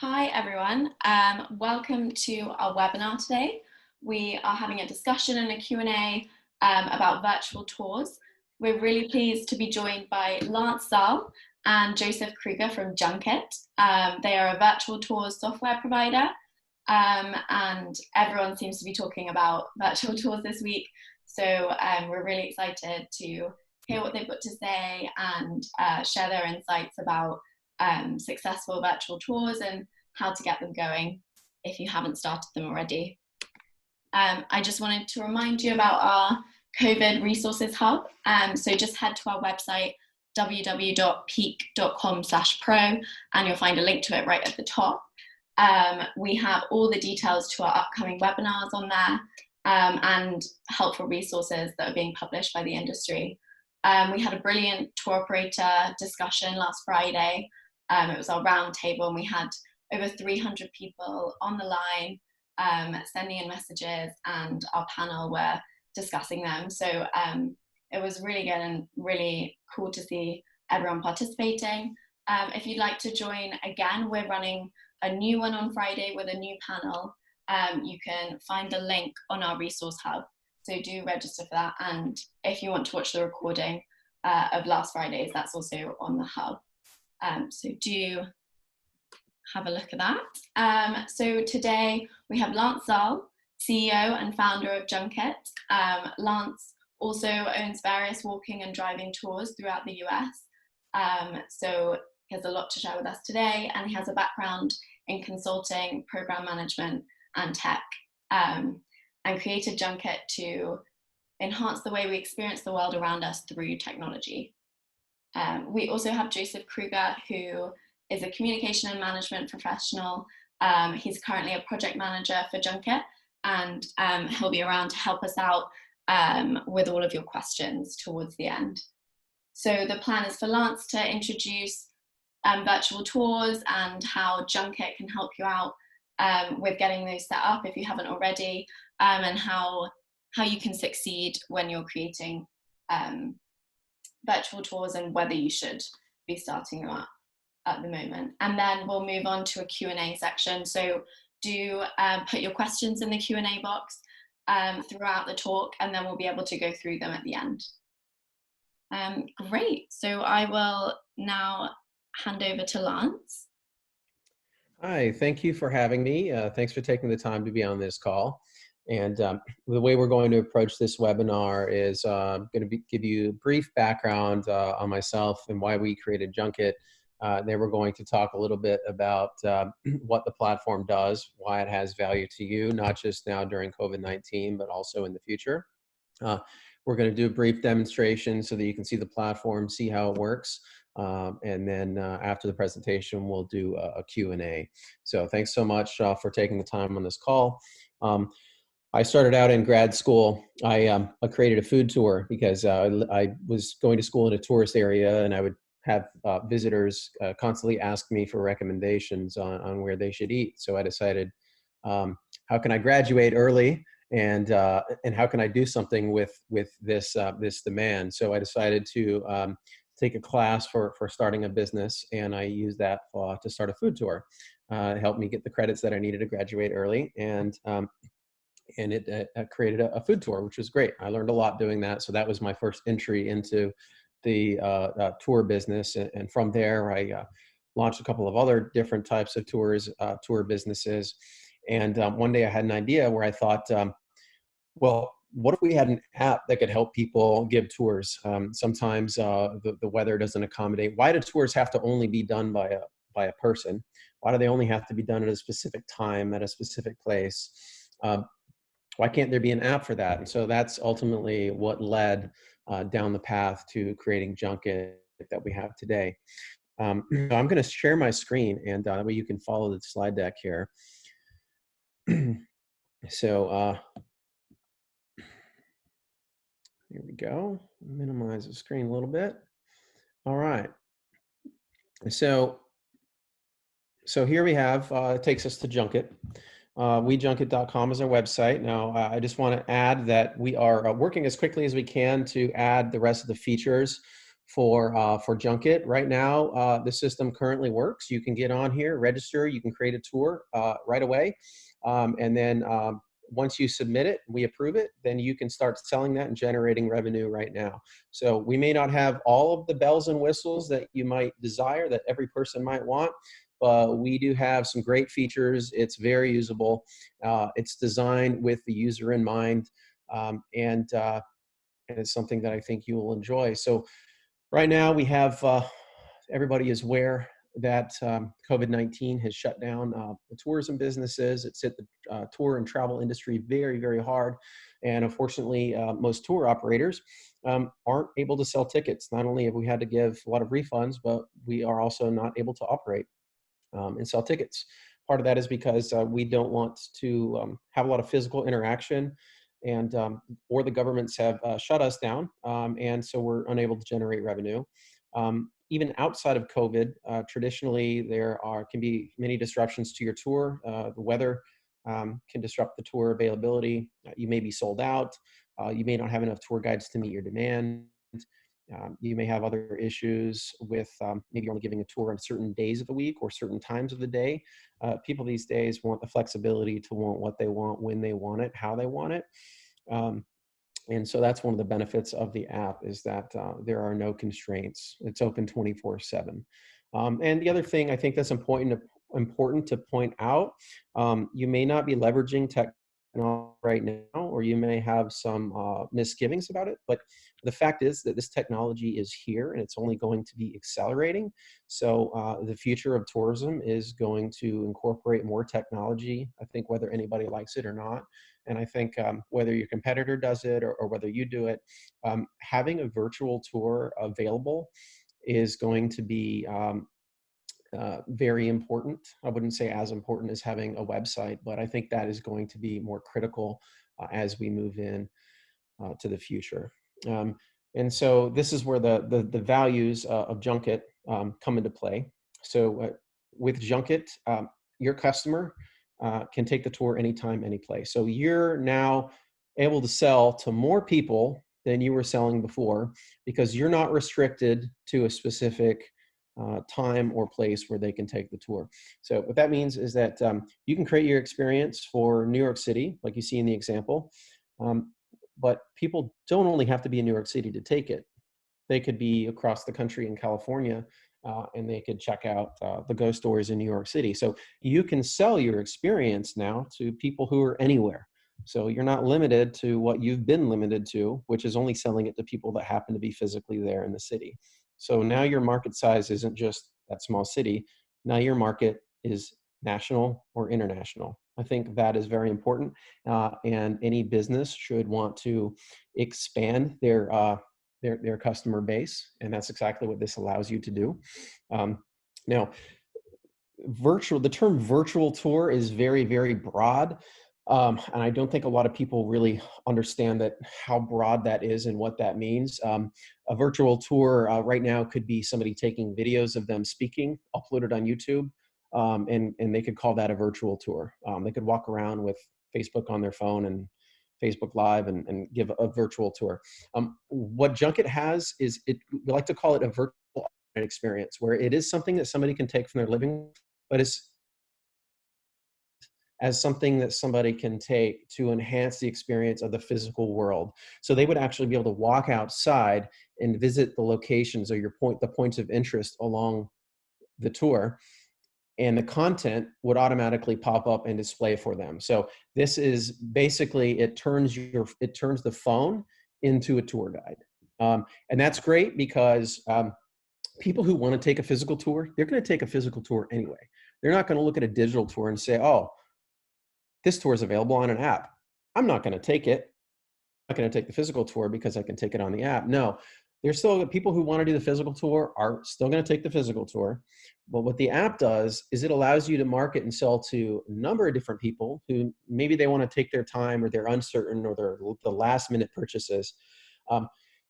Hi everyone, welcome to our webinar today. We are having a discussion and a Q&A about virtual tours. We're really pleased to be joined by Lance Zahl and Joseph Kruger from Junket. They are a virtual tours software provider, and everyone seems to be talking about virtual tours this week. So we're really excited to hear what they've got to say and share their insights about successful virtual tours and how to get them going if you haven't started them already. I just wanted to remind you about our COVID Resources Hub. So just head to our website, www.peak.com/pro, and you'll find a link to it right at the top. We have all the details to our upcoming webinars on there and helpful resources that are being published by the industry. We had a brilliant tour operator discussion last Friday. It was our round table, and we had over 300 people on the line sending in messages, and our panel were discussing them. So it was really good and really cool to see everyone participating. If you'd like to join again, we're running a new one on Friday with a new panel. You can find the link on our resource hub. So do register for that. And if you want to watch the recording of last Friday's, that's also on the hub. So do have a look at that. So today we have Lance Zahl, CEO and founder of Junket. Lance also owns various walking and driving tours throughout the US. So he has a lot to share with us today, and he has a background in consulting, program management, and tech, and created Junket to enhance the way we experience the world around us through technology. We also have Joseph Kruger, who is a communication and management professional. He's currently a project manager for Junket, and he'll be around to help us out with all of your questions towards the end. So the plan is for Lance to introduce virtual tours and how Junket can help you out with getting those set up if you haven't already, and how you can succeed when you're creating virtual tours and whether you should be starting them up at the moment. And then we'll move on to a Q&A section. So do put your questions in the Q&A box throughout the talk, and then we'll be able to go through them at the end. Great, so I will now hand over to Lance. Hi, thank you for having me. Thanks for taking the time to be on this call. And the way we're going to approach this webinar is going to give you a brief background on myself and why we created Junket. Then we're going to talk a little bit about what the platform does, why it has value to you, not just now during COVID-19, but also in the future. We're going to do a brief demonstration so that you can see the platform, see how it works. And then after the presentation, we'll do a Q&A. So thanks so much for taking the time on this call. I started out in grad school. I created a food tour because I was going to school in a tourist area, and I would have visitors constantly ask me for recommendations on where they should eat. So I decided, how can I graduate early, and how can I do something with this demand? So I decided to take a class for starting a business, and I used that to start a food tour. It helped me get the credits that I needed to graduate early, and it created a food tour, which was great. I learned a lot doing that. So that was my first entry into the tour business. And from there, I launched a couple of other different types of tour businesses. And one day I had an idea where I thought, well, what if we had an app that could help people give tours? Sometimes the weather doesn't accommodate. Why do tours have to only be done by a person? Why do they only have to be done at a specific time, at a specific place? Why can't there be an app for that? And so that's ultimately what led down the path to creating Junket that we have today. So I'm going to share my screen, and that way you can follow the slide deck here. So here we go. Minimize the screen a little bit. All right. So here we have, it takes us to Junket. WeJunket.com is our website. Now, I just want to add that we are working as quickly as we can to add the rest of the features for Junket. Right now, the system currently works. You can get on here, register, you can create a tour right away. And then once you submit it, we approve it, then you can start selling that and generating revenue right now. So we may not have all of the bells and whistles that you might desire, that every person might want, but we do have some great features. It's very usable. It's designed with the user in mind, and it's something that I think you will enjoy. So right now we have, everybody is aware that COVID-19 has shut down the tourism businesses. It's hit the tour and travel industry very, very hard. And unfortunately, most tour operators aren't able to sell tickets. Not only have we had to give a lot of refunds, but we are also not able to operate and sell tickets. Part of that is because we don't want to have a lot of physical interaction, and or the governments have shut us down, and so we're unable to generate revenue. Even outside of COVID, traditionally can be many disruptions to your tour. The weather can disrupt the tour availability. You may be sold out. You may not have enough tour guides to meet your demand. You may have other issues with maybe only giving a tour on certain days of the week or certain times of the day. People these days want the flexibility to want what they want, when they want it, how they want it. And so that's one of the benefits of the app, is that there are no constraints. It's open 24/7. And the other thing I think that's important to point out, you may not be leveraging technology right now, or you may have some misgivings about it, but the fact is that this technology is here and it's only going to be accelerating. So the future of tourism is going to incorporate more technology, I think, whether anybody likes it or not. And I think whether your competitor does it or whether you do it, having a virtual tour available is going to be very important. I wouldn't say as important as having a website, but I think that is going to be more critical as we move in to the future. And so this is where the values of Junket come into play. So with Junket, your customer can take the tour anytime, any place. So you're now able to sell to more people than you were selling before, because you're not restricted to a specific time or place where they can take the tour. So what that means is that you can create your experience for New York City, like you see in the example, but people don't only have to be in New York City to take it. They could be across the country in California, and they could check out the ghost stories in New York City. So you can sell your experience now to people who are anywhere. So you're not limited to what you've been limited to, which is only selling it to people that happen to be physically there in the city. So now your market size isn't just that small city. Now your market is national or international. I think that is very important, and any business should want to expand their customer base, and that's exactly what this allows you to do. Now, the term virtual tour is very, very broad. And I don't think a lot of people really understand that, how broad that is and what that means. A virtual tour right now could be somebody taking videos of them speaking, uploaded on YouTube, and they could call that a virtual tour. They could walk around with Facebook on their phone and Facebook Live and give a virtual tour. What Junket has is, we like to call it a virtual experience, where it is something that somebody can take from their living room, but it's as something that somebody can take to enhance the experience of the physical world. So they would actually be able to walk outside and visit the locations or the points of interest along the tour, and the content would automatically pop up and display for them. So this is basically, it turns the phone into a tour guide. And that's great because people who want to take a physical tour, they're going to take a physical tour anyway. They're not going to look at a digital tour and say, oh, this tour is available on an app. I'm not going to take it. I'm not going to take the physical tour because I can take it on the app. No, there's still people who want to do the physical tour are still going to take the physical tour. But what the app does is it allows you to market and sell to a number of different people who maybe they want to take their time, or they're uncertain, or they're the last minute purchases.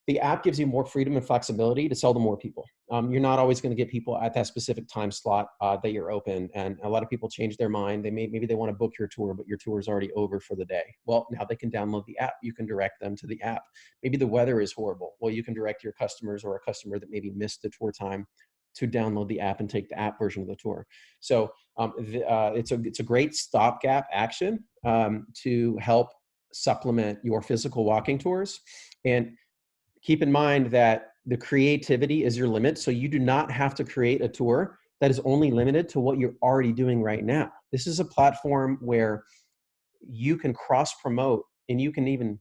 The app gives you more freedom and flexibility to sell to more people. You're not always going to get people at that specific time slot that you're open. And a lot of people change their mind. Maybe they want to book your tour, but your tour is already over for the day. Well, now they can download the app. You can direct them to the app. Maybe the weather is horrible. Well, you can direct your customers or a customer that maybe missed the tour time to download the app and take the app version of the tour. So it's a great stopgap action to help supplement your physical walking tours. And keep in mind that the creativity is your limit. So you do not have to create a tour that is only limited to what you're already doing right now. This is a platform where you can cross promote, and you can even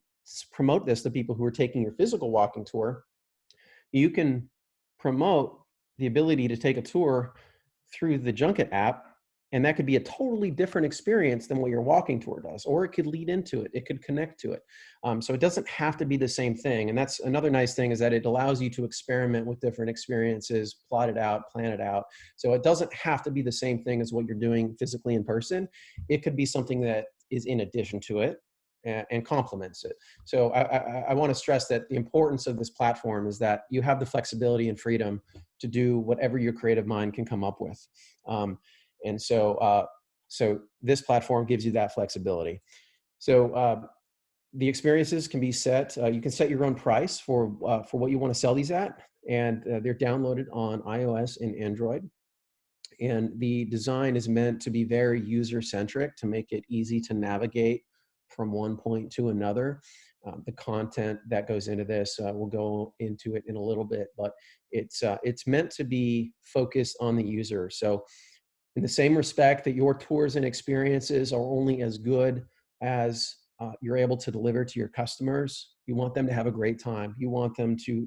promote this to people who are taking your physical walking tour. You can promote the ability to take a tour through the Junket app, and that could be a totally different experience than what your walking tour does, or it could lead into it. It could connect to it. So it doesn't have to be the same thing. And that's another nice thing, is that it allows you to experiment with different experiences, plot it out, plan it out. So it doesn't have to be the same thing as what you're doing physically in person. It could be something that is in addition to it and complements it. So I want to stress that the importance of this platform is that you have the flexibility and freedom to do whatever your creative mind can come up with. And so this platform gives you that flexibility. So the experiences can be set. You can set your own price for what you want to sell these at, and they're downloaded on iOS and Android. And the design is meant to be very user-centric, to make it easy to navigate from one point to another. The content that goes into this, we'll go into it in a little bit, but it's meant to be focused on the user. So in the same respect that your tours and experiences are only as good as you're able to deliver to your customers, you want them to have a great time. You want them to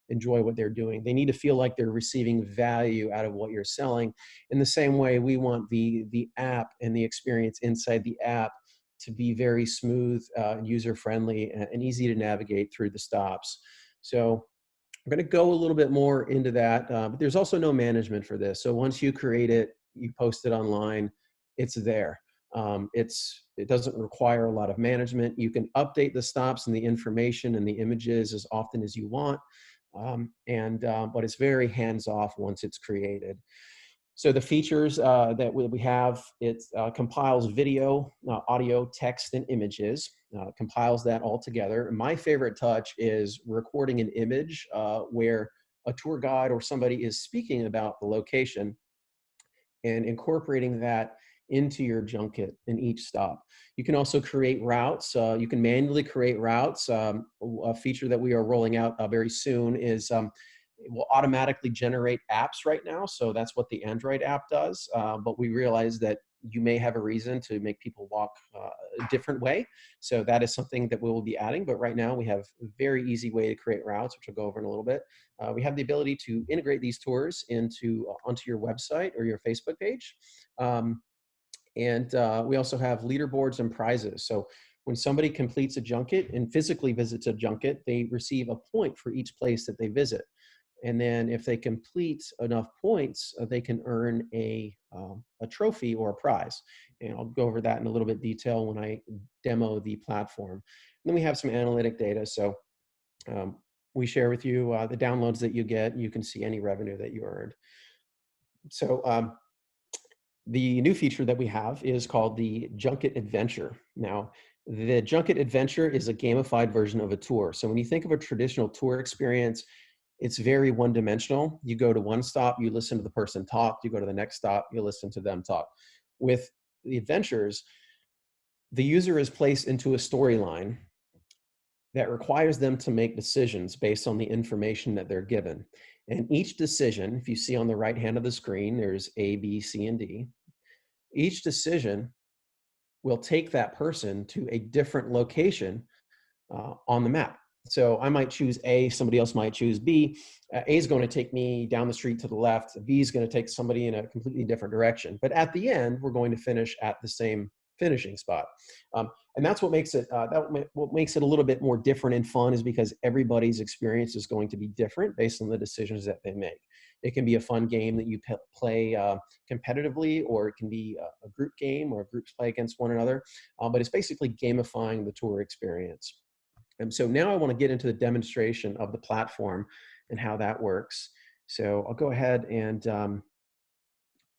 enjoy what they're doing. They need to feel like they're receiving value out of what you're selling. In the same way, we want the app and the experience inside the app to be very smooth, user-friendly, and easy to navigate through the stops. So I'm going to go a little bit more into that, but there's also no management for this. So once you create it, you post it online, it's there. It doesn't require a lot of management. You can update the stops and the information and the images as often as you want, but it's very hands-off once it's created. So the features that we have, it compiles video, audio, text, and images, compiles that all together. And my favorite touch is recording an image where a tour guide or somebody is speaking about the location and incorporating that into your junket in each stop. You can also create routes. You can manually create routes. A feature that we are rolling out very soon is it will automatically generate apps right now. So that's what the Android app does. But we realize that you may have a reason to make people walk a different way. So that is something that we will be adding. But right now we have a very easy way to create routes, which I'll go over in a little bit. We have the ability to integrate these tours onto your website or your Facebook page. We also have leaderboards and prizes. So when somebody completes a junket and physically visits a junket, they receive a point for each place that they visit. And then if they complete enough points, they can earn a trophy or a prize. And I'll go over that in a little bit detail when I demo the platform. And then we have some analytic data. So we share with you the downloads that you get. You can see any revenue that you earned. So the new feature that we have is called the Junket Adventure. Now, the Junket Adventure is a gamified version of a tour. So when you think of a traditional tour experience, it's very one-dimensional. You go to one stop, you listen to the person talk. You go to the next stop, you listen to them talk. With the adventures, the user is placed into a storyline that requires them to make decisions based on the information that they're given. And each decision, if you see on the right hand of the screen, there's A, B, C, and D. Each decision will take that person to a different location on the map. So I might choose A, somebody else might choose B. A is going to take me down the street to the left. B is going to take somebody in a completely different direction. But at the end, we're going to finish at the same finishing spot. And that's what makes it what makes it a little bit more different and fun, is because everybody's experience is going to be different based on the decisions that they make. It can be a fun game that you play competitively, or it can be a group game where groups play against one another. But it's basically gamifying the tour experience. And so now I want to get into the demonstration of the platform and how that works. So I'll go ahead and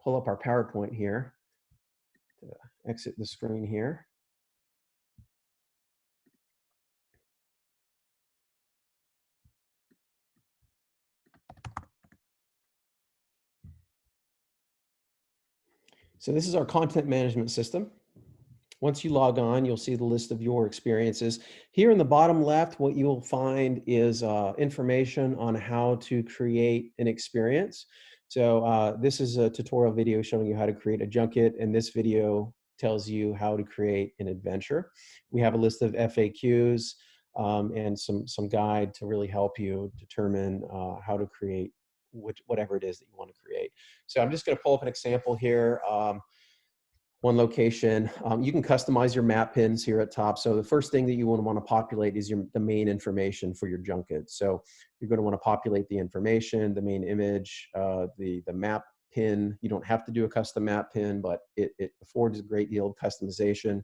pull up our PowerPoint here, to exit the screen here. So this is our content management system. Once you log on, you'll see the list of your experiences. Here in the bottom left, what you'll find is information on how to create an experience. So this is a tutorial video showing you how to create a junket, and this video tells you how to create an adventure. We have a list of FAQs and some guide to really help you determine how to create whatever it is that you want to create. So I'm just going to pull up an example here. One location. You can customize your map pins here at top. So the first thing that you want to populate is the main information for your junket. So you're going to want to populate the information, the main image, the map pin. You don't have to do a custom map pin, but it affords a great deal of customization.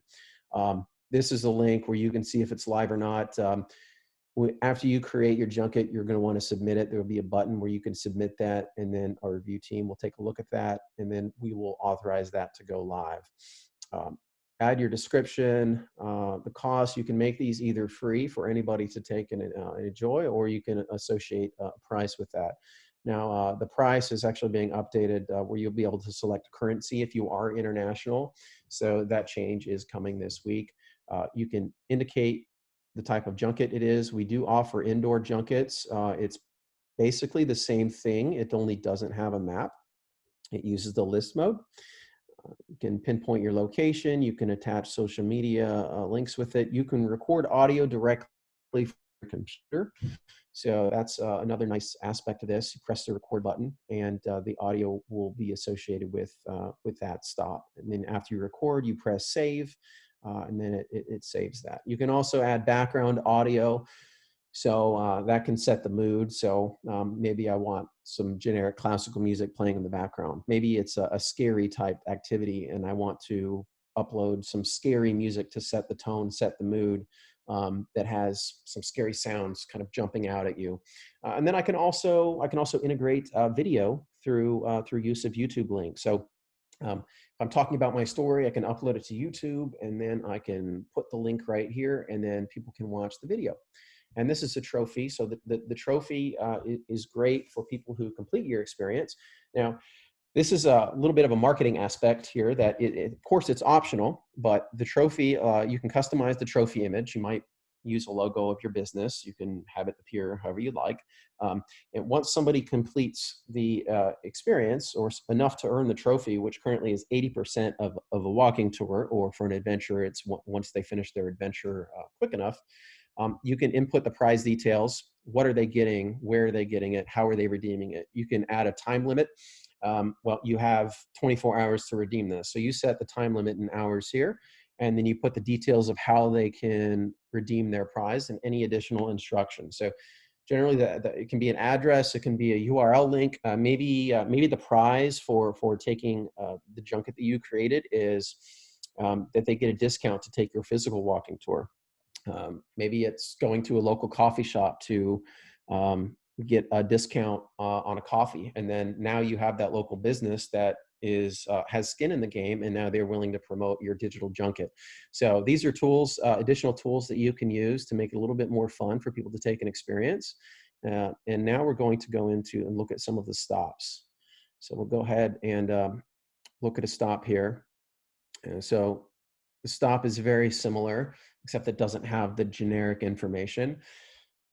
This is a link where you can see if it's live or not. After you create your junket, you're going to want to submit it. There will be a button where you can submit that, and then our review team will take a look at that, and then we will authorize that to go live. Add your description, the cost. You can make these either free for anybody to take and enjoy, or you can associate a price with that. Now, the price is actually being updated where you'll be able to select currency if you are international. So that change is coming this week. You can indicate the type of junket it is. We do offer indoor junkets. It's basically the same thing. It only doesn't have a map. It uses the list mode. You can pinpoint your location. You can attach social media links with it. You can record audio directly from your computer. So that's another nice aspect of this. You press the record button, and the audio will be associated with that stop. And then after you record, you press save. And then it saves that. You can also add background audio, so that can set the mood. So maybe I want some generic classical music playing in the background. Maybe it's a scary type activity, and I want to upload some scary music to set the tone, set the mood, that has some scary sounds kind of jumping out at you. And then I can also integrate video through use of YouTube links. So if I'm talking about my story, I can upload it to YouTube, and then I can put the link right here, and then people can watch the video. And this is a trophy. So the trophy is great for people who complete your experience. Now, this is a little bit of a marketing aspect here that of course it's optional, but the trophy, you can customize the trophy image. You might use a logo of your business. You can have it appear however you like. And once somebody completes the experience or enough to earn the trophy, which currently is 80% of a walking tour, or for an adventure, it's once they finish their adventure quick enough, you can input the prize details. What are they getting? Where are they getting it? How are they redeeming it? You can add a time limit. Well, you have 24 hours to redeem this. So you set the time limit in hours here, and then you put the details of how they can redeem their prize and any additional instructions. So generally it can be an address, it can be a URL link. Maybe the prize for taking the junket that you created is that they get a discount to take your physical walking tour. Maybe it's going to a local coffee shop to get a discount on a coffee, and then now you have that local business that has skin in the game, and now they're willing to promote your digital junket. So these are tools, additional tools that you can use to make it a little bit more fun for people to take an experience. And now we're going to go into and look at some of the stops. So we'll go ahead and look at a stop here. And so the stop is very similar, except it doesn't have the generic information.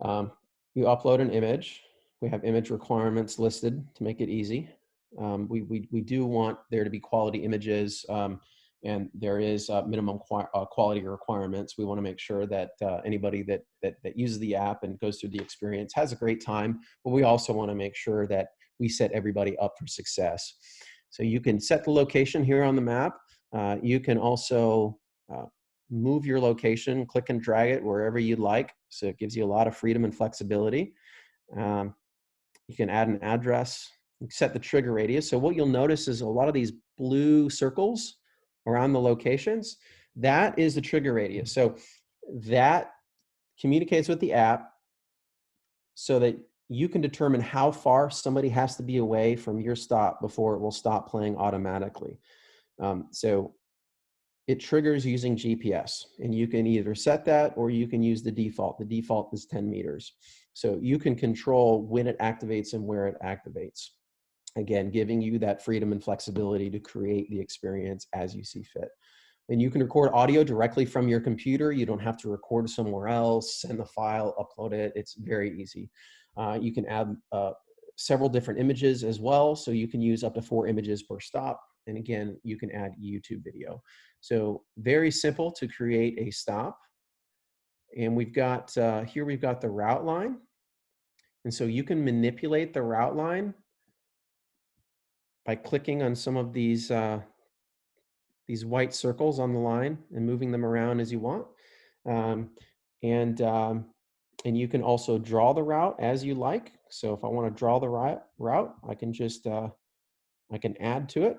You upload an image. We have image requirements listed to make it easy. We do want there to be quality images, and there is minimum quality requirements. We want to make sure that anybody that uses the app and goes through the experience has a great time, but we also want to make sure that we set everybody up for success. So you can set the location here on the map. You can also move your location, click and drag it wherever you'd like. So it gives you a lot of freedom and flexibility. You can add an address, set the trigger radius. So what you'll notice is a lot of these blue circles around the locations, that is the trigger radius. So that communicates with the app so that you can determine how far somebody has to be away from your stop before it will stop playing automatically. So it triggers using GPS, and you can either set that or you can use the default. The default is 10 meters. So you can control when it activates and where it activates. Again, giving you that freedom and flexibility to create the experience as you see fit. And you can record audio directly from your computer. You don't have to record somewhere else, send the file, upload it. It's very easy. You can add several different images as well. So you can use up to 4 images per stop. And again, you can add YouTube video. So very simple to create a stop. And we've got, here we've got the route line. And so you can manipulate the route line by clicking on some of these white circles on the line and moving them around as you want. Um, and, um, and you can also draw the route as you like. So if I want to draw the route, I can just, I can add to it,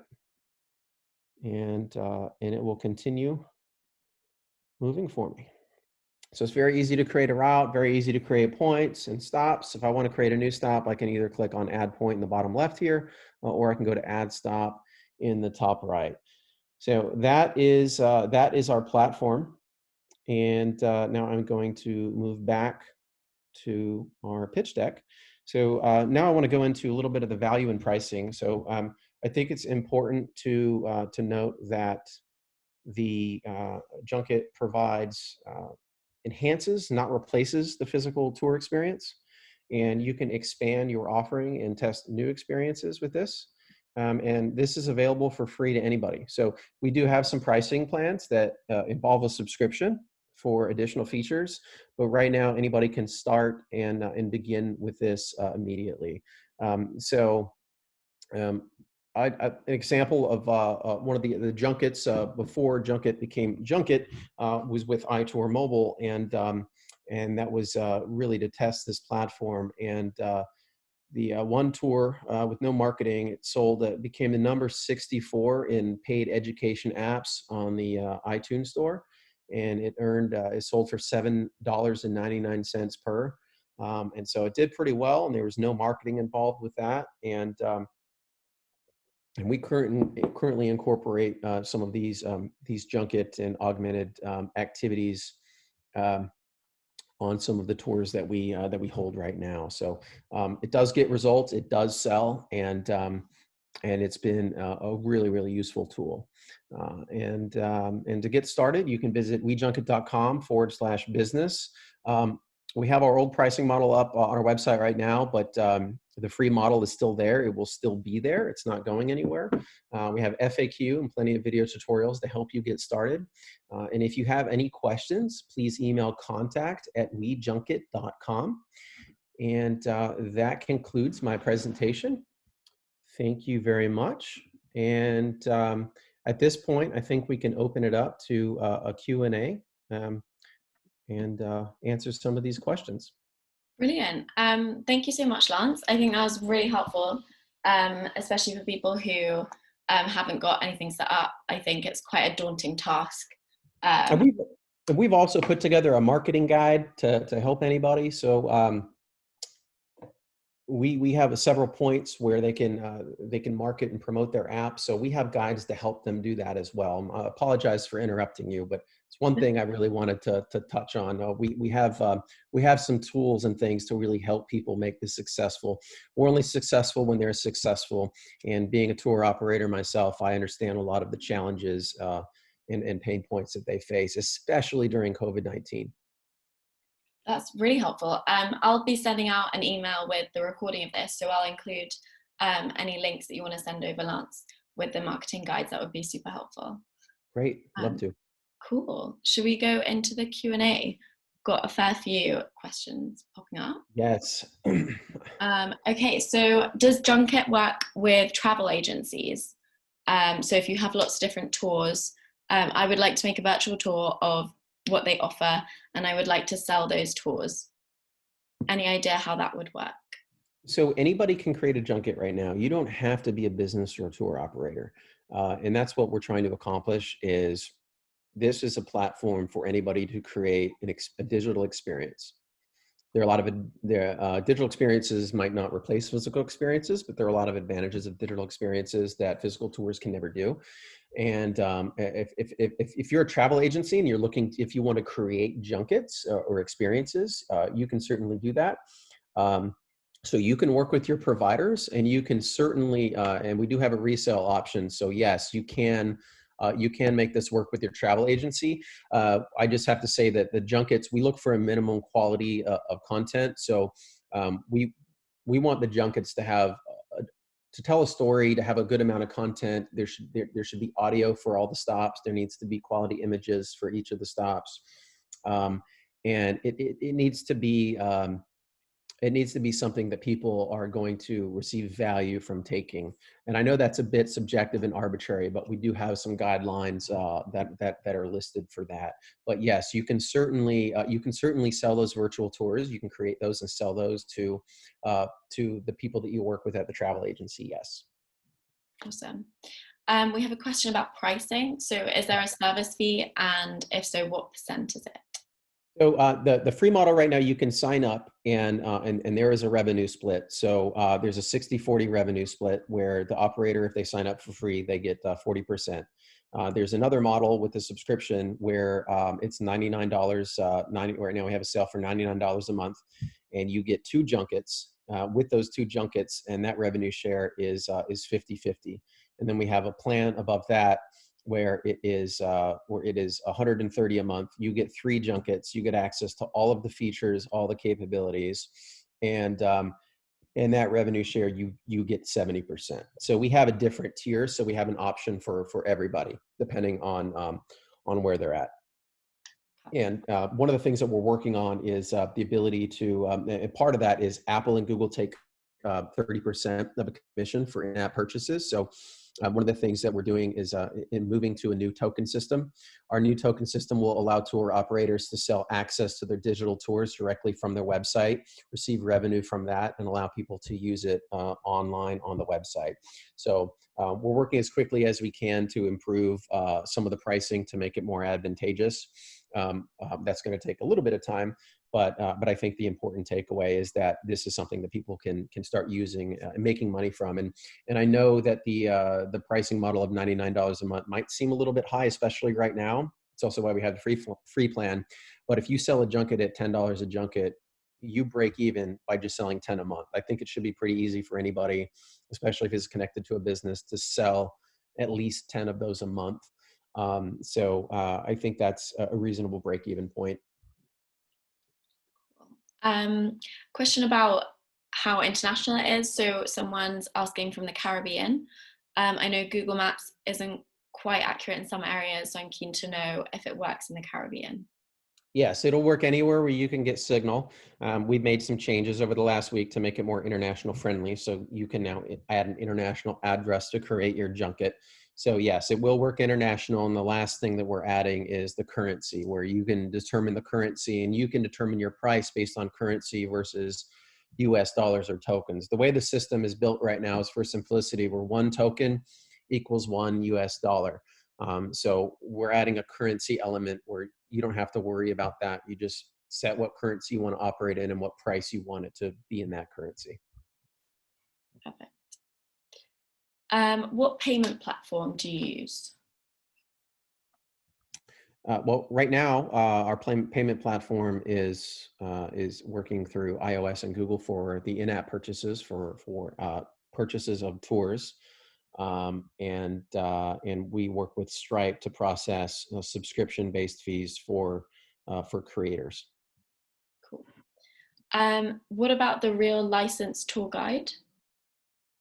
and it will continue moving for me. So it's very easy to create a route, very easy to create points and stops. If I want to create a new stop, I can either click on add point in the bottom left here, or I can go to add stop in the top right. So that is our platform. And now I'm going to move back to our pitch deck. So now I want to go into a little bit of the value and pricing. So I think it's important to note that the junket provides enhances, not replaces, the physical tour experience. And you can expand your offering and test new experiences with this. And this is available for free to anybody. So we do have some pricing plans that involve a subscription for additional features, but right now anybody can start and begin with this immediately. An example of one of the junkets before Junket became Junket was with iTour Mobile, and that was really to test this platform. And the one tour with no marketing, it sold, became the number 64 in paid education apps on the iTunes store, and it earned it sold for $7.99 per. And so it did pretty well, and there was no marketing involved with that. And we currently incorporate some of these junket and augmented activities on some of the tours that we hold right now. So it does get results, it does sell, and it's been a really, really useful tool. And to get started, you can visit wejunket.com/business. We have our old pricing model up on our website right now, but the free model is still there. It will still be there. It's not going anywhere. We have FAQ and plenty of video tutorials to help you get started. And if you have any questions, please email contact@wejunket.com. And that concludes my presentation. Thank you very much. And at this point, I think we can open it up to a Q&A and answer some of these questions. Brilliant. Thank you so much, Lance. I think that was really helpful, especially for people who haven't got anything set up. I think it's quite a daunting task. And we've also put together a marketing guide to help anybody. So we have several points where they can market and promote their app. So we have guides to help them do that as well. I apologize for interrupting you, but it's one thing I really wanted to touch on. We have some tools and things to really help people make this successful. We're only successful when they're successful. And being a tour operator myself, I understand a lot of the challenges and pain points that they face, especially during COVID-19. That's really helpful. I'll be sending out an email with the recording of this, so I'll include any links that you want to send over, Lance, with the marketing guides. That would be super helpful. Great, love to. Cool. Should we go into the Q&A? Got a fair few questions popping up. Yes. Okay, so does Junket work with travel agencies? So if you have lots of different tours, I would like to make a virtual tour of what they offer, and I would like to sell those tours. Any idea how that would work? So anybody can create a junket right now. You don't have to be a business or a tour operator. And that's what we're trying to accomplish, is this is a platform for anybody to create a digital experience. There are a lot of digital experiences might not replace physical experiences, but there are a lot of advantages of digital experiences that physical tours can never do. And if you're a travel agency and you're looking, if you want to create junkets or experiences, you can certainly do that. So you can work with your providers, and you can certainly, and we do have a resale option. So yes, you can make this work with your travel agency. I just have to say that the junkets, we look for a minimum quality of content. So we want the junkets to have to tell a story, to have a good amount of content. There should be audio for all the stops. There needs to be quality images for each of the stops, and it needs to be. It needs to be something that people are going to receive value from taking. And I know that's a bit subjective and arbitrary, but we do have some guidelines that are listed for that. But yes, you can certainly sell those virtual tours. You can create those and sell those to the people that you work with at the travel agency. Yes. Awesome. We have a question about pricing. So is there a service fee? And if so, what percent is it? So the free model right now, you can sign up and there is a revenue split. So there's a 60-40 revenue split where the operator, if they sign up for free, they get 40%. There's another model with the subscription where it's $99. Right now we have a sale for $99 a month, and you get 2 junkets with those 2 junkets, and that revenue share is 50-50. And then we have a plan above that where it is 130 a month. You get 3 junkets. You get access to all of the features, all the capabilities, and that revenue share you get 70%. So we have a different tier. So we have an option for everybody depending on where they're at. And one of the things that we're working on is the ability to, and part of that is Apple and Google take 30% of a commission for in-app purchases. So one of the things that we're doing is in moving to a new token system. Our new token system will allow tour operators to sell access to their digital tours directly from their website, receive revenue from that, and allow people to use it online on the website. So we're working as quickly as we can to improve some of the pricing to make it more advantageous. That's going to take a little bit of time. But I think the important takeaway is that this is something that people can start using and making money from. And I know that the pricing model of $99 a month might seem a little bit high, especially right now. It's also why we have the free plan. But if you sell a junket at $10 a junket, you break even by just selling 10 a month. I think it should be pretty easy for anybody, especially if it's connected to a business, to sell at least 10 of those a month. So I think that's a reasonable break-even point. Question about how international it is. So someone's asking from the Caribbean. I know Google Maps isn't quite accurate in some areas, so I'm keen to know if it works in the Caribbean. Yes, it'll work anywhere where you can get signal. We've made some changes over the last week to make it more international friendly. So you can now add an international address to create your junket. So yes, it will work international. And the last thing that we're adding is the currency, where you can determine the currency and you can determine your price based on currency versus US dollars or tokens. The way the system is built right now is for simplicity, where 1 token equals 1 US dollar. So we're adding a currency element where you don't have to worry about that. You just set what currency you want to operate in and what price you want it to be in that currency. Perfect. What payment platform do you use? Well, right now, our payment platform is working through iOS and Google for the in-app purchases for purchases of tours. And we work with Stripe to process subscription-based fees for creators. Cool. What about the Real Licensed Tour Guide?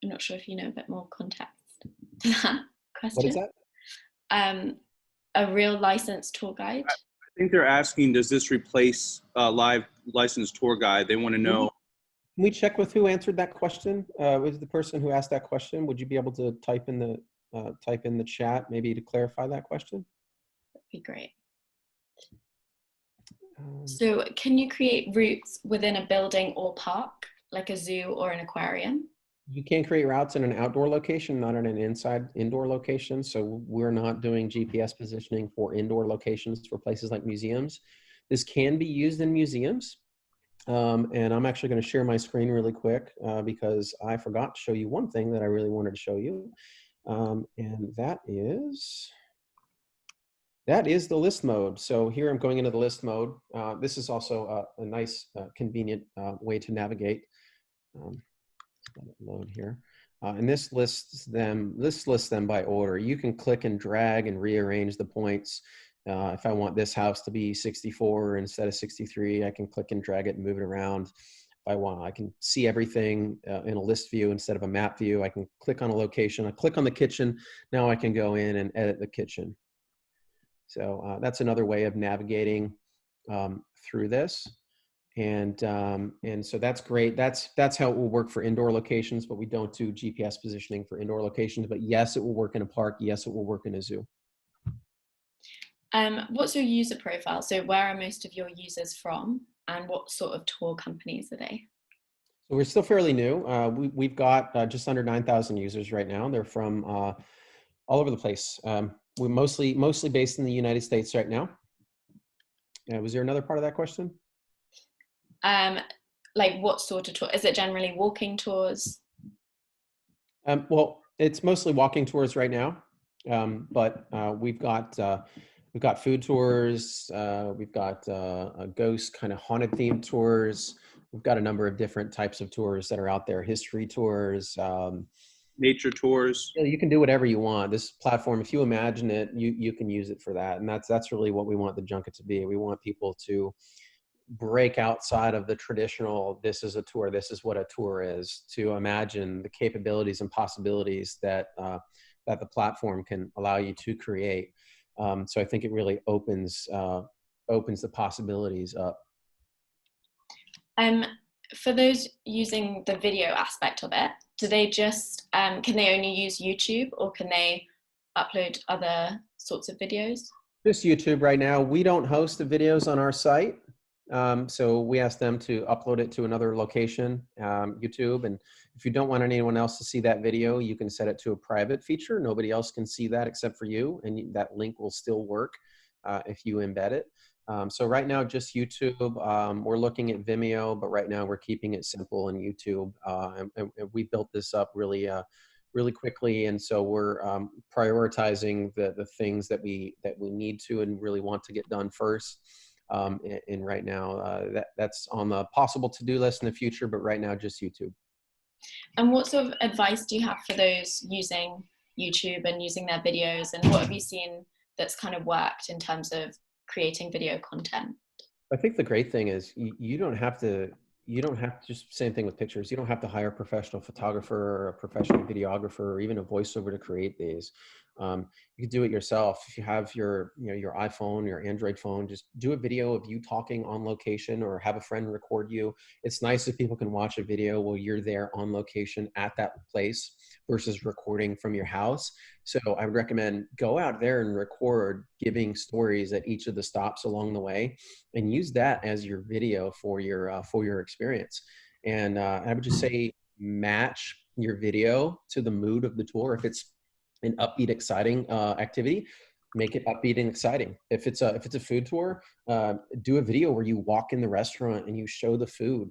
I'm not sure if you know a bit more context to that question. What is that? A Real Licensed Tour Guide. I think they're asking, does this replace live licensed tour guide? They want to know. Can we check with who answered that question? Was the person who asked that question? Would you be able to type in the chat maybe to clarify that question? That'd be great. So can you create routes within a building or park, like a zoo or an aquarium? You can create routes in an outdoor location, not in an indoor location. So we're not doing GPS positioning for indoor locations for places like museums. This can be used in museums. And I'm actually going to share my screen really quick because I forgot to show you one thing that I really wanted to show you. And that is the list mode. So here I'm going into the list mode. This is also a nice, convenient way to navigate. Let it load here. And this lists them by order. You can click and drag and rearrange the points. If I want this house to be 64 instead of 63, I can click and drag it and move it around. If I want, I can see everything in a list view instead of a map view. I can click on a location. I click on the kitchen. Now I can go in and edit the kitchen. So that's another way of navigating through this. And so that's great. That's how it will work for indoor locations, but we don't do GPS positioning for indoor locations. But yes, it will work in a park. Yes, it will work in a zoo. What's your user profile? So where are most of your users from, and what sort of tour companies are they? So we're still fairly new. We've got just under 9,000 users right now. They're from all over the place. We're mostly based in the United States right now. Was there another part of that question? Like what sort of tour? Is it generally walking tours? Well, it's mostly walking tours right now, but we've got food tours. We've got a ghost kind of haunted themed tours. We've got a number of different types of tours that are out there. History tours. Nature tours. You can do whatever you want. This platform, if you imagine it, you can use it for that. And that's really what we want the junket to be. We want people to break outside of the traditional, this is a tour, this is what a tour is, to imagine the capabilities and possibilities that that the platform can allow you to create. So I think it really opens the possibilities up. For those using the video aspect of it, do they just can they only use YouTube, or can they upload other sorts of videos? Just YouTube right now. We don't host the videos on our site. So we ask them to upload it to another location, YouTube. And if you don't want anyone else to see that video, you can set it to a private feature. Nobody else can see that except for you. And that link will still work if you embed it. So right now, just YouTube. We're looking at Vimeo, but right now we're keeping it simple in YouTube. And we built this up really quickly, and so we're prioritizing the things that we need to and really want to get done first. And right now, that's on the possible to-do list in the future, but right now, just YouTube. And what sort of advice do you have for those using YouTube and using their videos? And what have you seen that's kind of worked in terms of creating video content? I think the great thing is you don't have to just same thing with pictures. You don't have to hire a professional photographer or a professional videographer or even a voiceover to create these. You can do it yourself. If you have your iPhone, your Android phone, just do a video of you talking on location or have a friend record you. It's nice if people can watch a video while you're there on location at that place versus recording from your house. So I would recommend go out there and record giving stories at each of the stops along the way and use that as your video for your experience. And I would just say match your video to the mood of the tour. If it's an upbeat, exciting activity, make it upbeat and exciting. If it's a food tour, do a video where you walk in the restaurant and you show the food.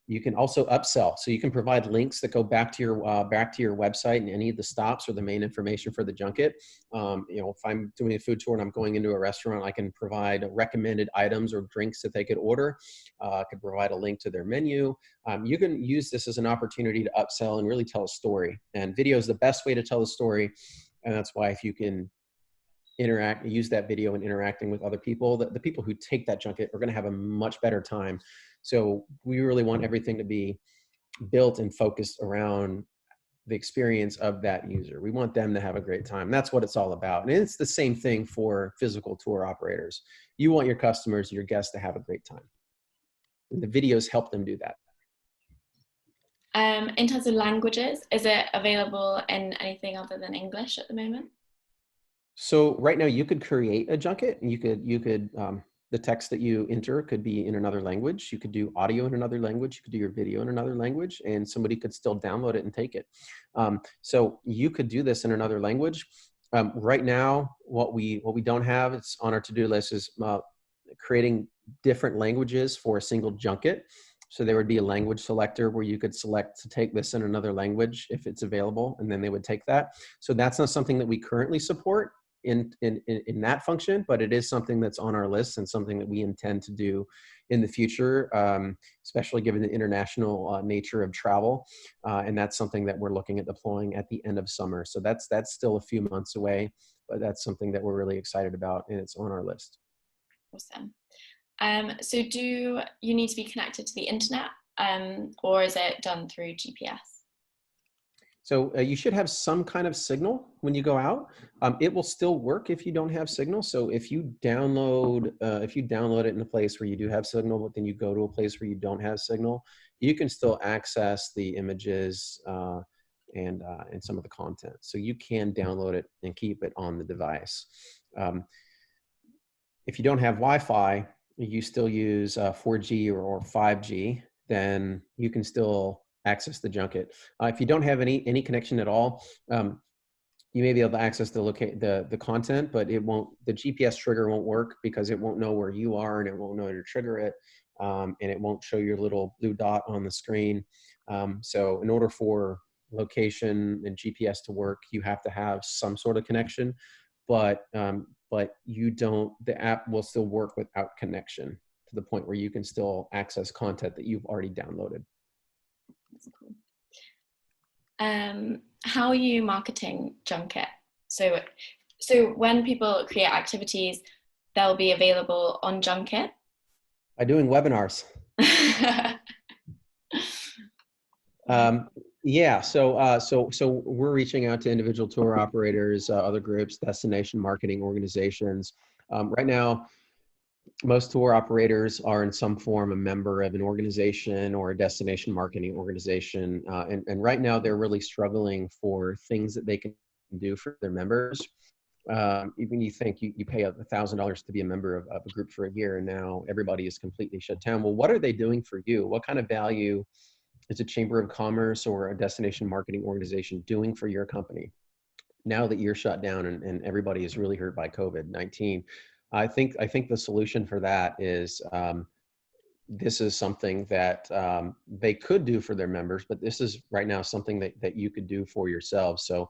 You can also upsell, so you can provide links that go back to your website and any of the stops or the main information for the junket. If I'm doing a food tour and I'm going into a restaurant, I can provide recommended items or drinks that they could order. I could provide a link to their menu. You can use this as an opportunity to upsell and really tell a story. And video is the best way to tell a story, and that's why if you can use that video in interacting with other people, the people who take that junket are going to have a much better time. So we really want everything to be built and focused around the experience of that user. We want them to have a great time. That's what it's all about. And it's the same thing for physical tour operators. You want your customers, your guests to have a great time. And the videos help them do that. In terms of languages, is it available in anything other than English at the moment? So right now you could create a junket and you could the text that you enter could be in another language. You could do audio in another language. You could do your video in another language, and somebody could still download it and take it. So you could do this in another language. Right now, what we don't have, it's on our to-do list, is creating different languages for a single junket. So there would be a language selector where you could select to take this in another language if it's available, and then they would take that. So that's not something that we currently support in that function, but it is something that's on our list and something that we intend to do in the future, especially given the international nature of travel. And that's something that we're looking at deploying at the end of summer. So that's still a few months away, but that's something that we're really excited about, and it's on our list. Awesome. So do you need to be connected to the internet, or is it done through GPS? So you should have some kind of signal when you go out. It will still work if you don't have signal. So if you download it in a place where you do have signal, but then you go to a place where you don't have signal, you can still access the images and some of the content. So you can download it and keep it on the device. If you don't have Wi-Fi, you still use 4G or 5G, then you can still access the junket. If you don't have any connection at all, you may be able to access the content, but it won't. The GPS trigger won't work because it won't know where you are, and it won't know to trigger it, and it won't show your little blue dot on the screen. So in order for location and GPS to work, you have to have some sort of connection, but you don't. The app will still work without connection to the point where you can still access content that you've already downloaded. That's cool. How are you marketing Junket? So when people create activities, they'll be available on Junket? By doing webinars. Yeah, so we're reaching out to individual tour operators, other groups, destination marketing organizations. Right now, most tour operators are in some form a member of an organization or a destination marketing organization. And right now they're really struggling for things that they can do for their members. Even you think you pay $1,000 to be a member of a group for a year, and now everybody is completely shut down. Well, what are they doing for you? What kind of value is a chamber of commerce or a destination marketing organization doing for your company now that you're shut down and everybody is really hurt by COVID-19? I think the solution for that is this is something that they could do for their members, but this is right now something that you could do for yourselves. So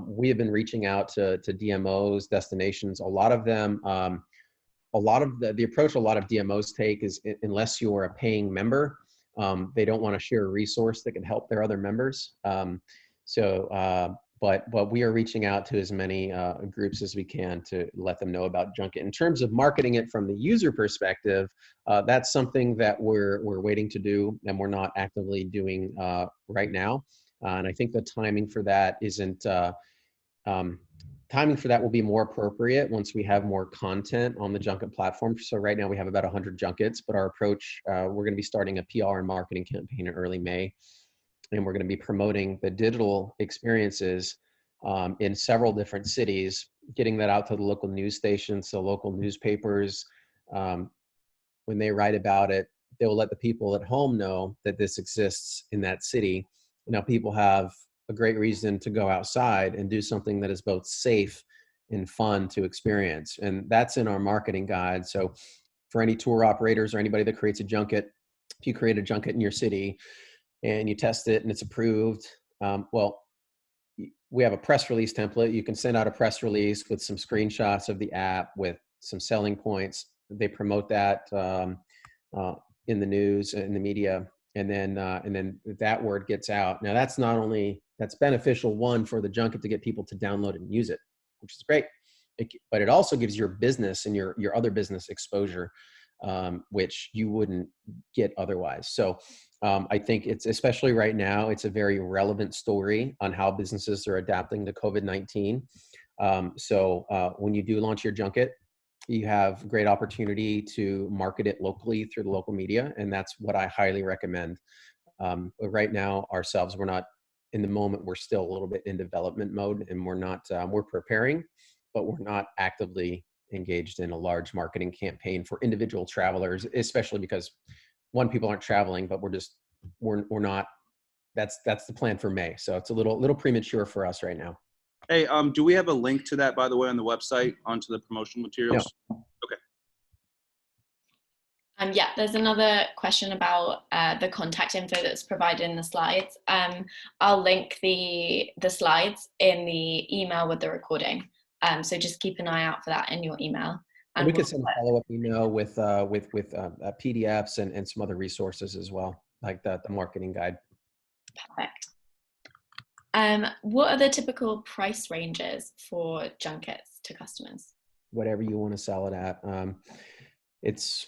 we have been reaching out to DMOs, destinations. A lot of them, the approach a lot of DMOs take is, unless you're a paying member, they don't want to share a resource that can help their other members. But we are reaching out to as many groups as we can to let them know about Junket. In terms of marketing it from the user perspective, that's something that we're waiting to do, and we're not actively doing right now. And I think the timing for that isn't. Timing for that will be more appropriate once we have more content on the Junket platform. So right now we have about 100 junkets, but our approach, we're going to be starting a PR and marketing campaign in early May. And we're going to be promoting the digital experiences in several different cities, getting that out to the local news stations, so local newspapers. When they write about it, they will let the people at home know that this exists in that city. Now people have a great reason to go outside and do something that is both safe and fun to experience. And that's in our marketing guide. So for any tour operators or anybody that creates a junket, if you create a junket in your city and you test it and it's approved, well, we have a press release template. You can send out a press release with some screenshots of the app with some selling points. They promote that in the news, in the media, and then that word gets out. Now that's beneficial, one, for the junket to get people to download and use it, which is great. But it also gives your business and your other business exposure, which you wouldn't get otherwise. So I think it's, especially right now, it's a very relevant story on how businesses are adapting to COVID-19. So when you do launch your junket, you have great opportunity to market it locally through the local media. And that's what I highly recommend. But right now ourselves, we're not in the moment, we're still a little bit in development mode, and we're not, we're preparing, but we're not actively engaged in a large marketing campaign for individual travelers, especially because one, people aren't traveling, but we're not. That's the plan for May. So it's a little premature for us right now. Hey, do we have a link to that, by the way, on the website, onto the promotional materials? No. Okay. Yeah, there's another question about the contact info that's provided in the slides. I'll link the slides in the email with the recording. So just keep an eye out for that in your email. And we could send a follow-up email with PDFs and some other resources as well, like the marketing guide. Perfect. What are the typical price ranges for junkets to customers? Whatever you want to sell it at. It's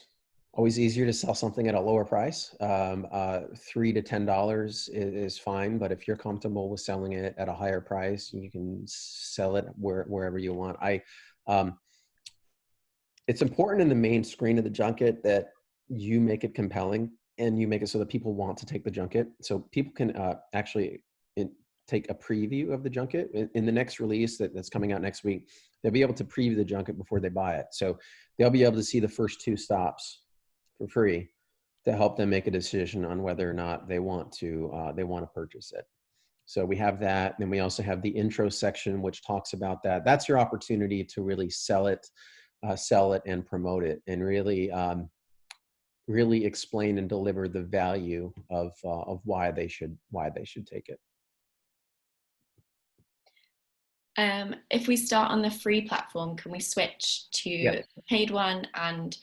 always easier to sell something at a lower price. $3 to $10 is fine, but if you're comfortable with selling it at a higher price, you can sell it wherever you want. It's important in the main screen of the junket that you make it compelling and you make it so that people want to take the junket. So people can actually take a preview of the junket. In the next release that's coming out next week, they'll be able to preview the junket before they buy it. So they'll be able to see the first 2 stops for free to help them make a decision on whether or not they want to purchase it. So we have that. Then we also have the intro section, which talks about that. That's your opportunity to really sell it and promote it, and really explain and deliver the value of why they should take it. If we start on the free platform, can we switch to the paid one, and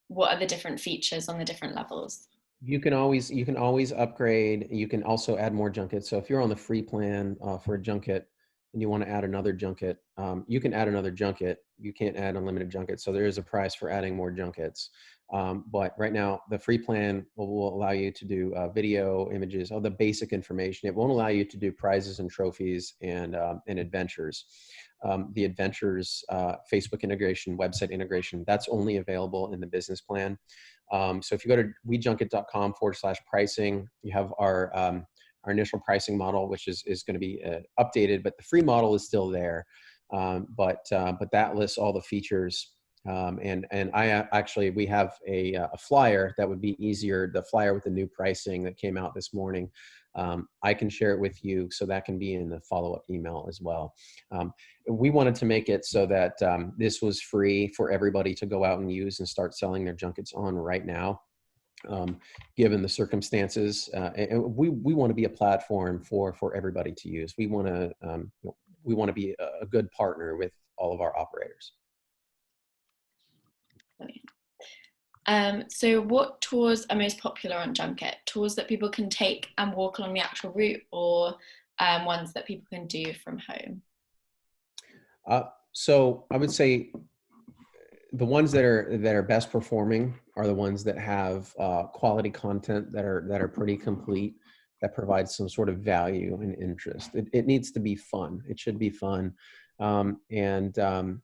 what are the different features on the different levels? You can always upgrade. You can also add more junkets. So if you're on the free plan for a junket and you want to add another junket, you can add another junket. You can't add unlimited junkets. So there is a price for adding more junkets. But right now, the free plan will allow you to do video, images, all the basic information. It won't allow you to do prizes and trophies and adventures. The adventures, Facebook integration, website integration, that's only available in the business plan. So if you go to wedjunket.com/pricing, you have our initial pricing model, which is going to be updated, but the free model is still there. But that lists all the features. And we have a flyer that would be easier, the flyer with the new pricing that came out this morning. I can share it with you, so that can be in the follow-up email as well. We wanted to make it so that this was free for everybody to go out and use and start selling their junkets on right now. Given the circumstances, and we want to be a platform for everybody to use. We want to be a good partner with all of our operators. So what tours are most popular on Junket? Tours that people can take and walk along the actual route, or ones that people can do from home? So I would say the ones that are best performing are the ones that have quality content that are pretty complete, that provides some sort of value and interest. It needs to be fun. It should be fun, and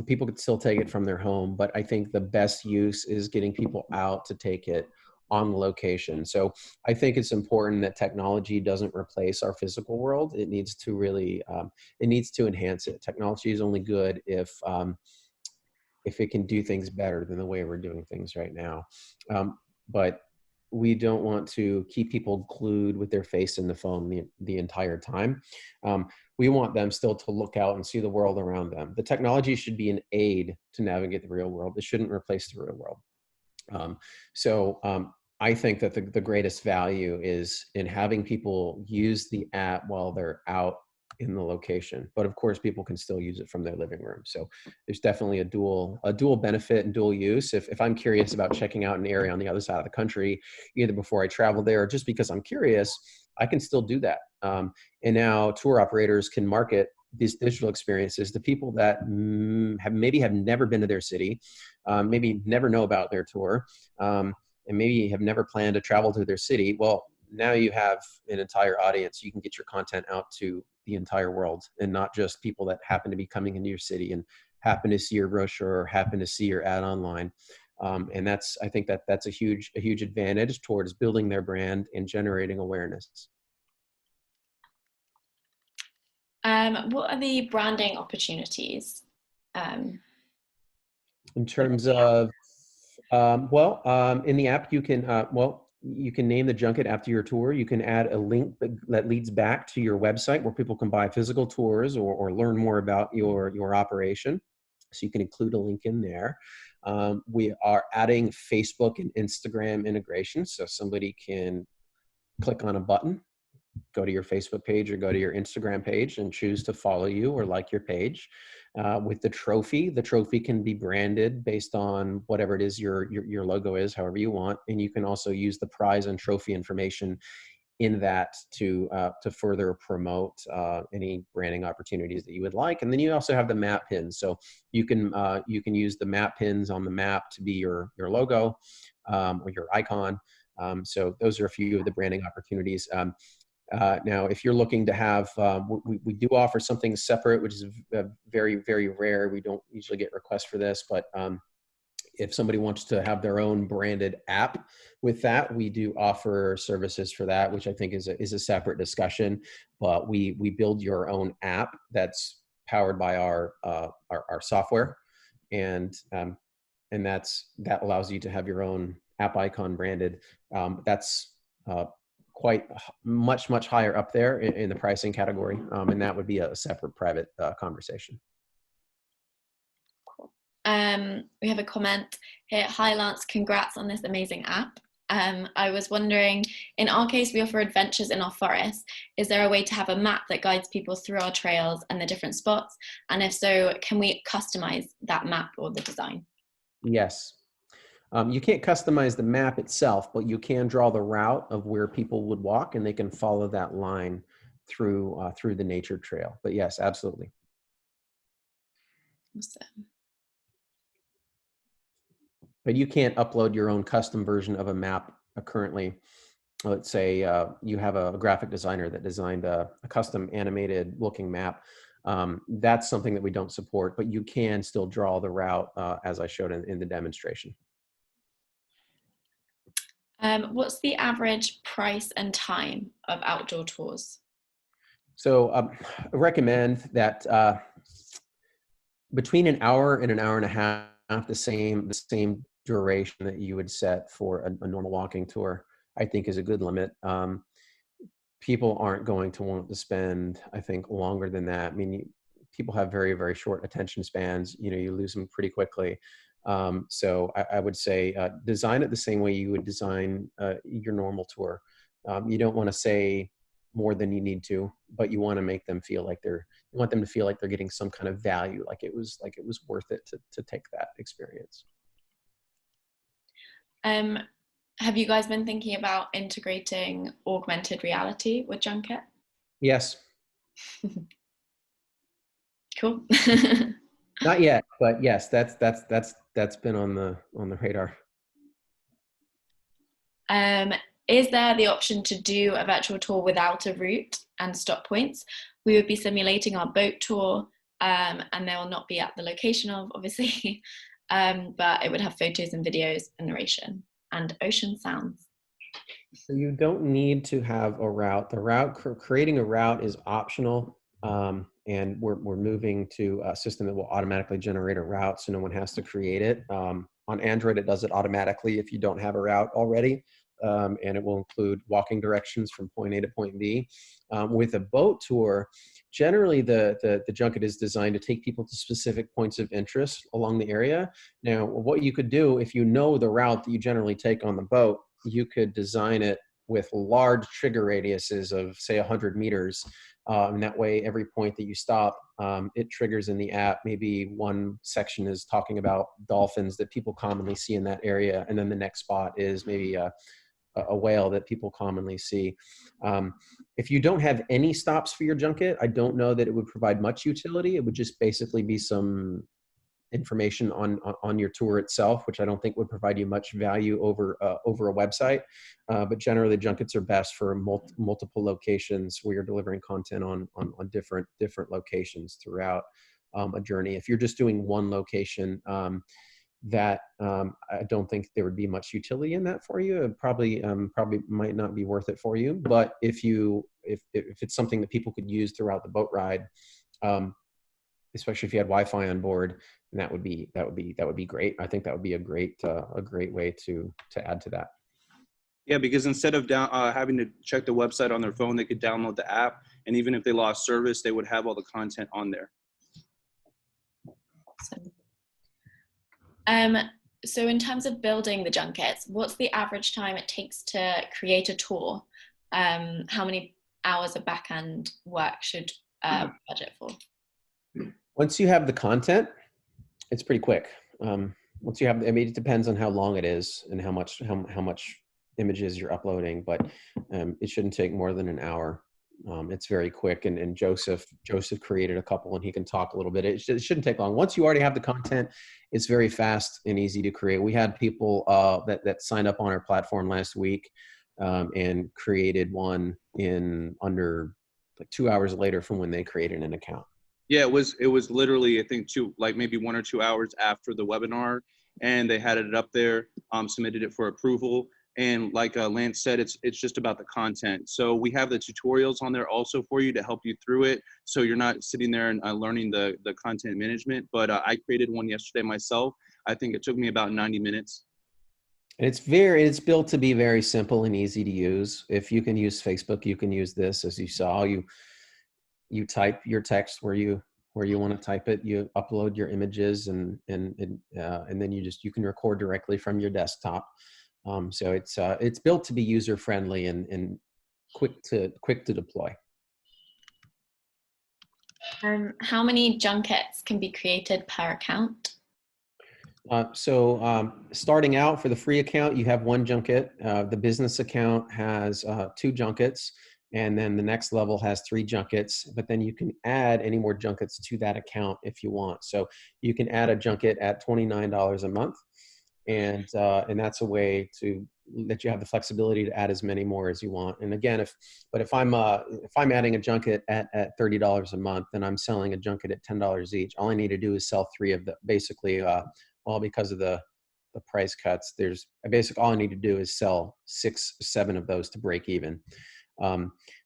people could still take it from their home. But I think the best use is getting people out to take it on location. So I think it's important that technology doesn't replace our physical world. It needs to really it needs to enhance it. Technology is only good if it can do things better than the way we're doing things right now. But we don't want to keep people glued with their face in the phone the entire time. We want them still to look out and see the world around them. The technology should be an aid to navigate the real world. It shouldn't replace the real world. I think that the greatest value is in having people use the app while they're out in the location, but of course people can still use it from their living room. So there's definitely a dual benefit and dual use. If I'm curious about checking out an area on the other side of the country, either before I travel there or just because I'm curious, I can still do that. And now tour operators can market these digital experiences to people that have never been to their city, maybe never know about their tour, and maybe have never planned to travel to their city. Well, now you have an entire audience. You can get your content out to the entire world, and not just people that happen to be coming into your city and happen to see your brochure or happen to see your ad online. And I think that's a huge advantage towards building their brand and generating awareness. What are the branding opportunities? In terms of, in the app, you can, you can name the junket after your tour. You can add a link that leads back to your website where people can buy physical tours or learn more about your operation. So you can include a link in there. We are adding Facebook and Instagram integration, so somebody can click on a button, go to your Facebook page or go to your Instagram page and choose to follow you or like your page. With the trophy can be branded based on whatever it is your logo is, however you want. And you can also use the prize and trophy information in that to further promote any branding opportunities that you would like. And then you also have the map pins. So you can use the map pins on the map to be your logo or your icon. So those are a few of the branding opportunities. Now, if you're looking to have, we do offer something separate, which is very, very rare. We don't usually get requests for this, but if somebody wants to have their own branded app with that, we do offer services for that, which I think is a separate discussion. But we build your own app that's powered by our software, and that allows you to have your own app icon branded. That's quite much higher up there in the pricing category, and that would be a separate private conversation. Cool. We have a comment here. Hi Lance, congrats on this amazing app. I was wondering, in our case, we offer adventures in our forest. Is there a way to have a map that guides people through our trails and the different spots? And if so, can we customize that map or the design? Yes. You can't customize the map itself, but you can draw the route of where people would walk, and they can follow that line through the nature trail. But yes, absolutely. Awesome. But you can't upload your own custom version of a map currently. Let's say you have a graphic designer that designed a custom animated looking map. That's something that we don't support, but you can still draw the route as I showed in the demonstration. What's the average price and time of outdoor tours? So I recommend that between an hour and a half, the same duration that you would set for a normal walking tour, I think is a good limit. People aren't going to want to spend, I think, longer than that. I mean, people have very, very short attention spans. You know, you lose them pretty quickly. So I would say design it the same way you would design your normal tour. You don't want to say more than you need to, but you want to make them feel like you want them to feel like they're getting some kind of value, like it was worth it to take that experience. Have you guys been thinking about integrating augmented reality with Junket? Yes. Cool. Not yet, but yes, that's been on the radar. Is there the option to do a virtual tour without a route and stop points? We would be simulating our boat tour, and they will not be at the location of, obviously, but it would have photos and videos and narration and ocean sounds. So you don't need to have a route. Creating a route is optional. And we're moving to a system that will automatically generate a route, so no one has to create it. On Android, it does it automatically if you don't have a route already, and it will include walking directions from point A to point B. With a boat tour, generally the junket is designed to take people to specific points of interest along the area. Now, what you could do if you know the route that you generally take on the boat, you could design it with large trigger radiuses of, say, 100 meters. And that way, every point that you stop, it triggers in the app. Maybe one section is talking about dolphins that people commonly see in that area, and then the next spot is maybe a whale that people commonly see. If you don't have any stops for your junket, I don't know that it would provide much utility. It would just basically be some information on your tour itself, which I don't think would provide you much value over a website. But generally, junkets are best for multiple locations where you're delivering content on different locations throughout a journey. If you're just doing one location, I don't think there would be much utility in that for you. It probably might not be worth it for you. But if it's something that people could use throughout the boat ride, especially if you had Wi-Fi on board, and that would be great. I think that would be a great way to add to that. Yeah, because instead of having to check the website on their phone, they could download the app, and even if they lost service, they would have all the content on there. So in terms of building the junkets, what's the average time it takes to create a tour? How many hours of back-end work should budget for? Once you have the content, it's pretty quick. Once you have, I mean, it depends on how long it is and how much images you're uploading, but it shouldn't take more than an hour. It's very quick, and Joseph created a couple, and he can talk a little bit. It shouldn't take long. Once you already have the content, it's very fast and easy to create. We had people that signed up on our platform last week and created one in under like 2 hours later from when they created an account. Yeah, it was literally, I think, maybe 1 or 2 hours after the webinar, and they had it up there, submitted it for approval. And like Lance said, it's just about the content. So we have the tutorials on there also for you to help you through it, so you're not sitting there and learning the content management. But I created one yesterday myself. I think it took me about 90 minutes. And it's built to be very simple and easy to use. If you can use Facebook, you can use this. As you saw, you type your text where you want to type it. You upload your images, and then you can record directly from your desktop. So it's built to be user friendly and quick to deploy. How many junkets can be created per account? Starting out for the free account, you have 1 junket. The business account has 2 junkets, and then the next level has 3 junkets. But then you can add any more junkets to that account if you want. So you can add a junket at $29 a month, and that's a way that you have the flexibility to add as many more as you want. And again, if I'm adding a junket at $30 a month, and I'm selling a junket at $10 each, all I need to do is sell 3 of the basically. Because of the price cuts, all I need to do is sell 6, 7 of those to break even.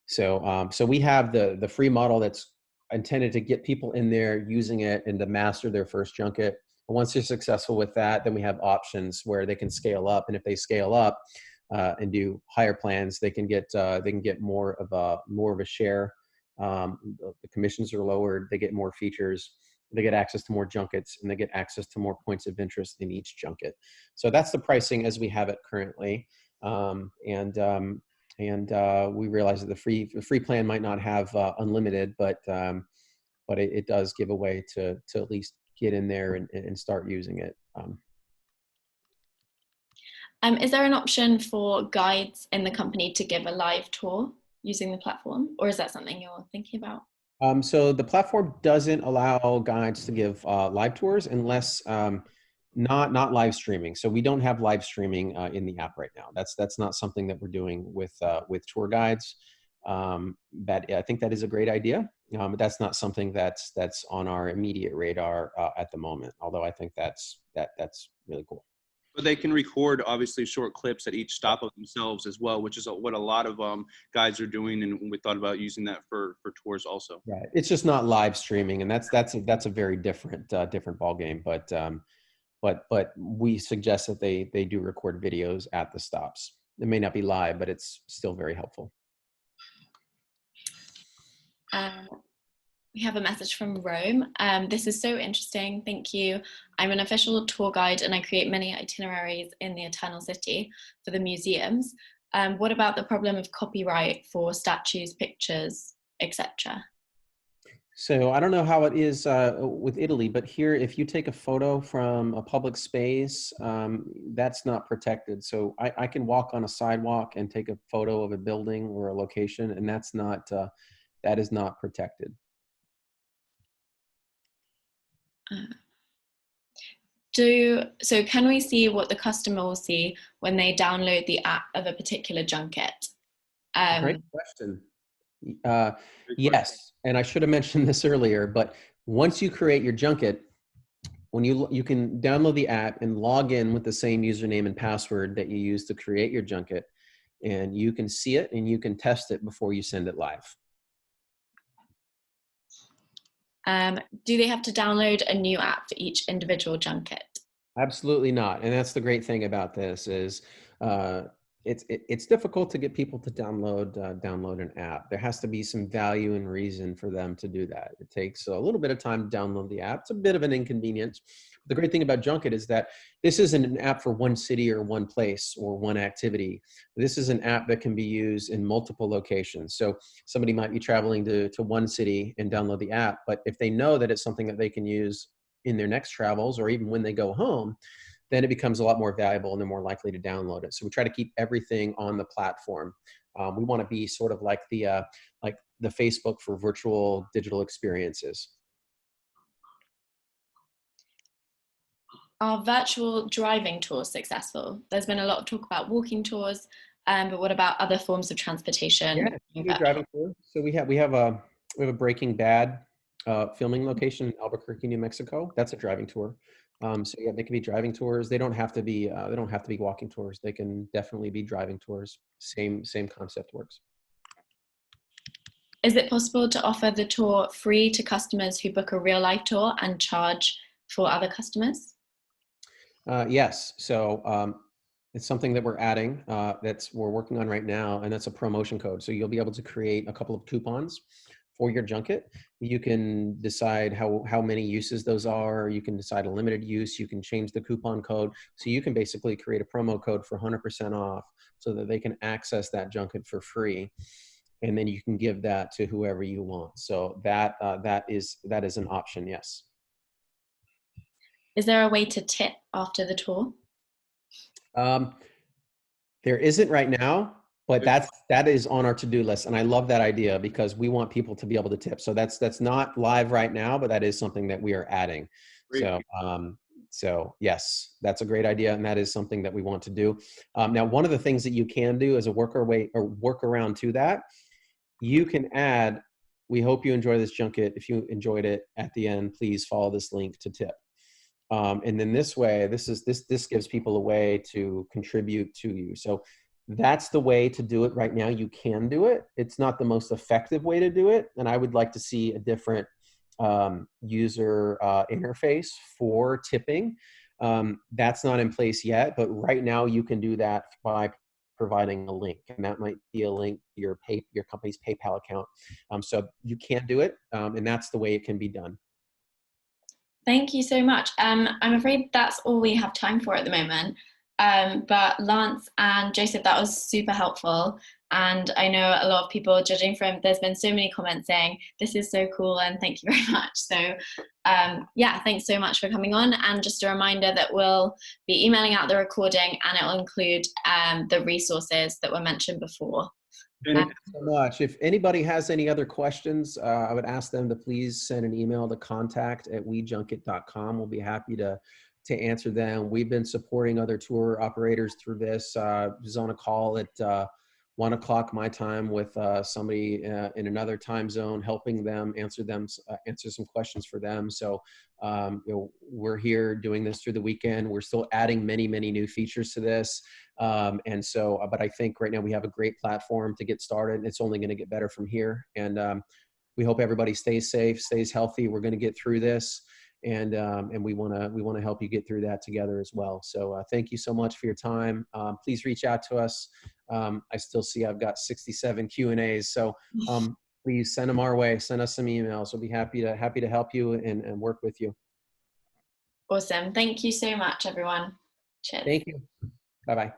So we have the free model that's intended to get people in there using it and to master their first junket. And once they're successful with that, then we have options where they can scale up. And if they scale up and do higher plans, they can get more of a share. The commissions are lowered. They get more features. They get access to more junkets, and they get access to more points of interest in each junket. So that's the pricing as we have it currently. We realize that the free plan might not have unlimited, but it does give a way to at least get in there and start using it. Is there an option for guides in the company to give a live tour using the platform, or is that something you're thinking about? So the platform doesn't allow guides to give live tours unless not live streaming. So we don't have live streaming in the app right now. That's not something that we're doing with tour guides. I think that is a great idea. But that's not something that's on our immediate radar at the moment. Although I think that's really cool. But they can record, obviously, short clips at each stop of themselves as well, which is what a lot of guides are doing, and we thought about using that for tours also. Right. It's just not live streaming, and that's a very different ball game. But we suggest that they do record videos at the stops. It may not be live, but it's still very helpful. We have a message from Rome. This is so interesting. Thank you. I'm an official tour guide, and I create many itineraries in the Eternal City for the museums. What about the problem of copyright for statues, pictures, etc.? So I don't know how it is with Italy, but here, if you take a photo from a public space, that's not protected. So I can walk on a sidewalk and take a photo of a building or a location, and that is not protected. So can we see what the customer will see when they download the app of a particular junket? Great question. Yes, and I should have mentioned this earlier, but once you create your junket, when you can download the app and log in with the same username and password that you use to create your junket, and you can see it and you can test it before you send it live. Do they have to download a new app for each individual junket? Absolutely not. And that's the great thing about this is it's difficult to get people to download an app. There has to be some value and reason for them to do that. It takes a little bit of time to download the app. It's a bit of an inconvenience. The great thing about Junket is that this isn't an app for one city or one place or one activity. This is an app that can be used in multiple locations. So somebody might be traveling to one city and download the app, but if they know that it's something that they can use in their next travels or even when they go home, then it becomes a lot more valuable and they're more likely to download it. So we try to keep everything on the platform. We want to be sort of like the Facebook for virtual digital experiences. Are virtual driving tours successful? There's been a lot of talk about walking tours, but what about other forms of transportation? Yeah, you can do driving tours. So we have a Breaking Bad filming location in Albuquerque, New Mexico. That's a driving tour. So yeah, they can be driving tours. They don't have to be walking tours. They can definitely be driving tours. Same concept works. Is it possible to offer the tour free to customers who book a real life tour and charge for other customers? Yes. So it's something that we're adding we're working on right now, and that's a promotion code. So you'll be able to create a couple of coupons for your junket. You can decide how many uses those are. You can decide a limited use. You can change the coupon code. So you can basically create a promo code for 100% off so that they can access that junket for free. And then you can give that to whoever you want. So that is an option, yes. Is there a way to tip after the tour? There isn't right now, but that is on our to-do list, and I love that idea because we want people to be able to tip. So that's not live right now, but that is something that we are adding. Great. So yes, that's a great idea, and that is something that we want to do. Now, one of the things that you can do as a workaround to that, you can add, "We hope you enjoy this junket. If you enjoyed it, at the end, please follow this link to tip." And then this way, this gives people a way to contribute to you. So that's the way to do it right now. You can do it. It's not the most effective way to do it. And I would like to see a different user interface for tipping. That's not in place yet, but right now you can do that by providing a link, and that might be a link to your company's PayPal account. So you can do it, and that's the way it can be done. Thank you so much. I'm afraid that's all we have time for at the moment. But Lance and Joseph, that was super helpful. And I know a lot of people, judging from, there's been so many comments saying, this is so cool and thank you very much. So yeah, thanks so much for coming on. And just a reminder that we'll be emailing out the recording and it will include the resources that were mentioned before. Thank you so much. If anybody has any other questions, I would ask them to please send an email to contact@wejunket.com. We'll be happy to answer them. We've been supporting other tour operators through this. I was on a call at 1 o'clock my time with somebody in another time zone, helping them answer some questions for them. So we're here doing this through the weekend. We're still adding many new features to this. But I think right now we have a great platform to get started. It's only going to get better from here. And we hope everybody stays safe, stays healthy. We're going to get through this. And we want to help you get through that together as well. So thank you so much for your time. Please reach out to us. I still see I've got 67 Q&As. So please send them our way. Send us some emails. We'll be happy to help you and work with you. Awesome. Thank you so much, everyone. Cheers. Thank you. Bye-bye.